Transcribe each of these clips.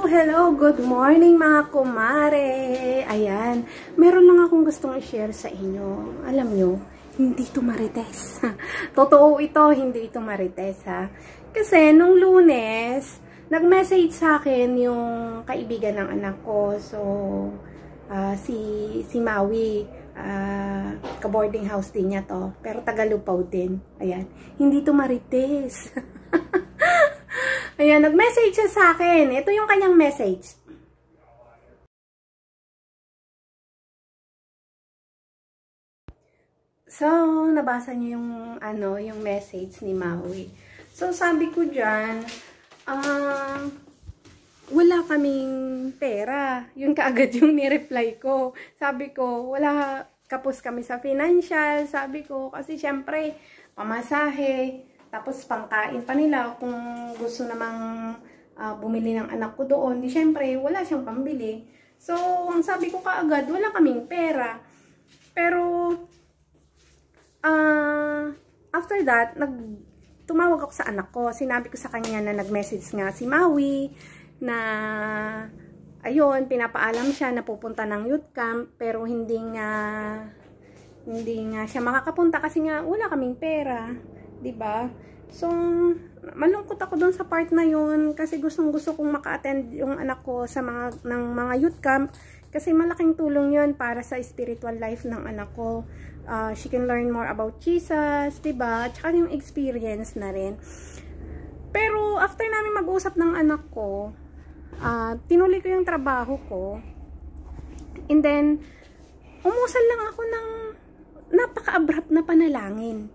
Hello! Good morning mga kumare! Ayan, meron lang akong gustong i-share sa inyo. Alam nyo, hindi ito marites. Totoo ito, hindi ito marites ha. Kasi nung Lunes, nag-message sa akin yung kaibigan ng anak ko. So, si Maui, ka-boarding house din niya to. Pero Tagalupaw din. Ayan, hindi ito marites. Ayan, nag-message siya sa akin. Ito yung kanyang message. So, nabasa niyo yung message ni Maui. So, sabi ko dyan, wala kaming pera. Yun kaagad yung ni-reply ko. Sabi ko, wala, kapos kami sa financial. Sabi ko, kasi syempre, pamasahe. Tapos pangkain pa nila kung gusto namang bumili ng anak ko doon. Di syempre, wala siyang pambili. So, ang sabi ko kaagad, wala kaming pera. Pero, after that, tumawag ako sa anak ko. Sinabi ko sa kanya na nag-message nga si Maui na, ayun, pinapaalam siya na pupunta ng youth camp. Pero hindi nga siya makakapunta kasi nga wala kaming pera. Diba? So, malungkot ako doon sa part na yun kasi gustong-gusto kong maka-attend yung anak ko sa mga youth camp kasi malaking tulong yun para sa spiritual life ng anak ko. She can learn more about Jesus, diba? Tsaka yung experience na rin. Pero, after namin mag-usap ng anak ko, tinuloy ko yung trabaho ko. And then, umusal lang ako ng napaka-abrupt na panalangin.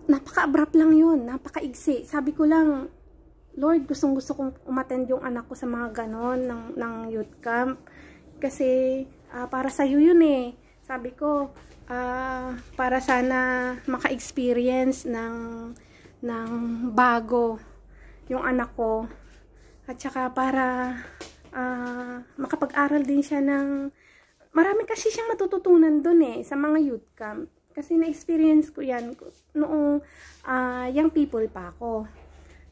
Napaka-abrupt lang yun, napaka-igsi. Sabi ko lang, Lord, gustong-gusto kong umattend yung anak ko sa mga ganon ng youth camp. Kasi, para sa'yo yun eh. Sabi ko, para sana maka-experience ng bago yung anak ko. At saka para makapag-aral din siya ng, marami kasi siyang matututunan dun eh, sa mga youth camp. Kasi na-experience ko yan noong young people pa ako.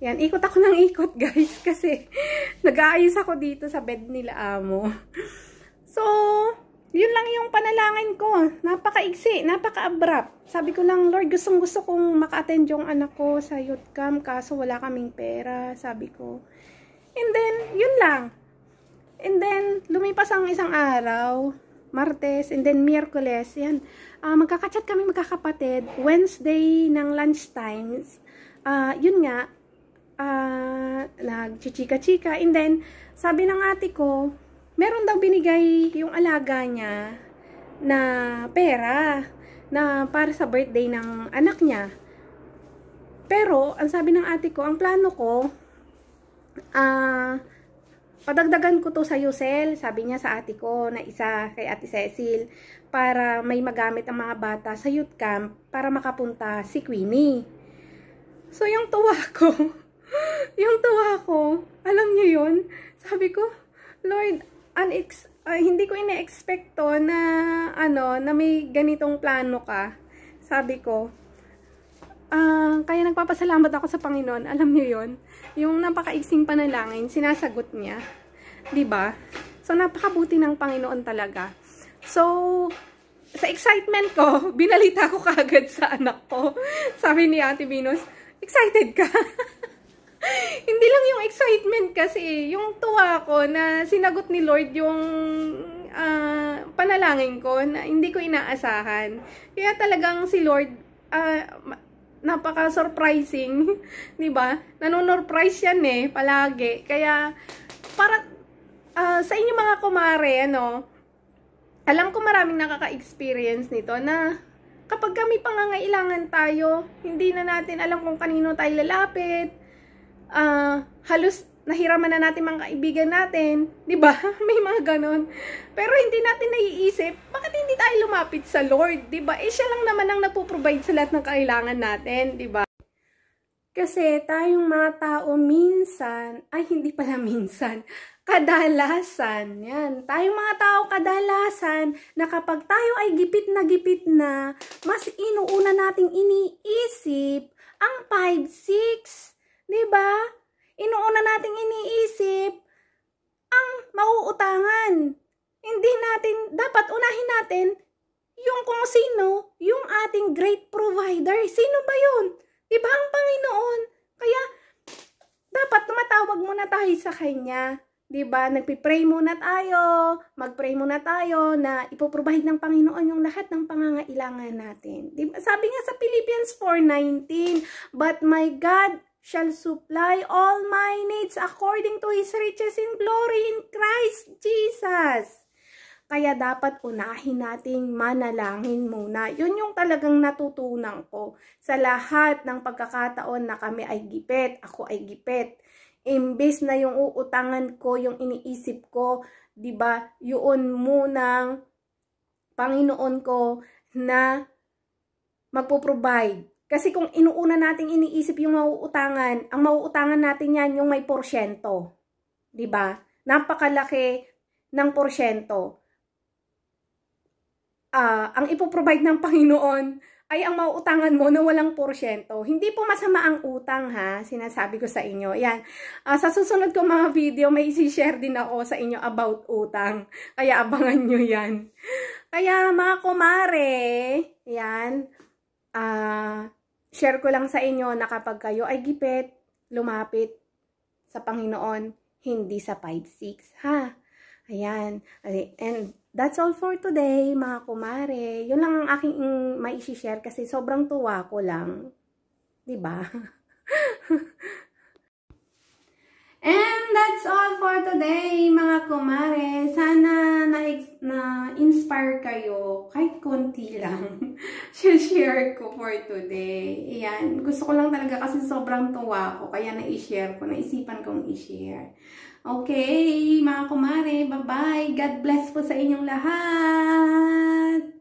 Yan, ikot ako ng ikot guys kasi nag-aayos ako dito sa bed nila amo. So, yun lang yung panalangin ko. Napaka-iksi, napaka-abrupt. Sabi ko lang, Lord, gustong-gusto kong maka-attend yung anak ko sa youth camp kaso wala kaming pera, sabi ko. And then, yun lang. And then, lumipas ang isang araw, Martes, and then Miyerkules, yan. Magkakachat kami magkakapatid. Wednesday ng lunchtime, yun nga, nagchichika-chika. And then, sabi ng ate ko, meron daw binigay yung alaga niya na pera na para sa birthday ng anak niya. Pero, ang sabi ng ate ko, ang plano ko, padagdagan ko to sa Yusel, sabi niya sa ate ko na isa kay Ate Cecil, para may magamit ang mga bata sa youth camp para makapunta si Queenie. So, yung tuwa ko, alam niyo yun, sabi ko, Lord, hindi ko ina-expect to na, na may ganitong plano ka. Sabi ko, kaya nagpapasalamat ako sa Panginoon. Alam niyo yon, yung napakaiksing panalangin, sinasagot niya. 'Di ba? So, napakabuti ng Panginoon talaga. So, sa excitement ko, binalita ko kaagad sa anak ko. Sabi ni Ate Venus, excited ka? Hindi lang yung excitement kasi, yung tuwa ko na sinagot ni Lord yung panalangin ko na hindi ko inaasahan. Kaya talagang si Lord, napaka-surprising, 'di ba? Nanonorprise yan eh palagi. Kaya para sa inyo mga kumare, alam ko maraming nakaka-experience nito na kapag kami pangangailangan tayo, hindi na natin alam kung kanino tayo lalapit. Halos nahiraman na natin mga kaibigan natin, 'di ba? May mga ganon. Pero hindi natin naiisip, bakit hindi tayo lumapit sa Lord, 'di ba? Siya lang naman ang nagpo-provide sa lahat ng kailangan natin, 'di ba? Kasi tayong mga tao minsan, hindi pala minsan, kadalasan, yan. Tayong mga tao kadalasan na kapag tayo ay gipit na, mas inuuna nating iniisip ang 5-6, 'di ba? Inuuna nating iniisip dapat unahin natin yung kung sino, yung ating great provider. Sino ba yun? Diba ang Panginoon? Kaya, dapat tumatawag muna tayo sa Kanya. Diba? Nagpipray muna tayo, mag-pray muna tayo na ipoprovide ng Panginoon yung lahat ng pangangailangan natin. Diba? Sabi nga sa Philippians 4:19, but my God shall supply all my needs according to His riches in glory in Christ Jesus. Kaya dapat unahin nating manalangin muna. Yun yung talagang natutunan ko sa lahat ng pagkakataon na kami ay gipit, ako ay gipit. Imbes na yung uutangan ko, yung iniisip ko, 'di ba? Yun munang Panginoon ko na magpo-provide. Kasi kung inuuna nating iniisip yung mauutangan, ang mauutangan natin yan yung may porsyento. 'Di ba? Napakalaki ng porsyento. Ang ipoprovide ng Panginoon ay ang mauutangan mo na walang porsyento. Hindi po masama ang utang ha, sinasabi ko sa inyo. Yan. Sa susunod ko mga video, may isi-share din ako sa inyo about utang. Kaya abangan nyo yan. Kaya mga kumare, yan, share ko lang sa inyo na kapag kayo ay gipit, lumapit sa Panginoon, hindi sa 5-6 ha. Ayan. And that's all for today, mga kumare. Yun lang ang aking mai-share kasi sobrang tuwa ko lang. 'Di ba? And that's all for today, mga kumare. Sana na-inspire kayo, kahit konti lang. Share ko for today. Ayan. Gusto ko lang talaga kasi sobrang tuwa ko. Kaya na-i-share ko. Naisipan kong i-share. Okay, mga kumare. Bye-bye. God bless po sa inyong lahat.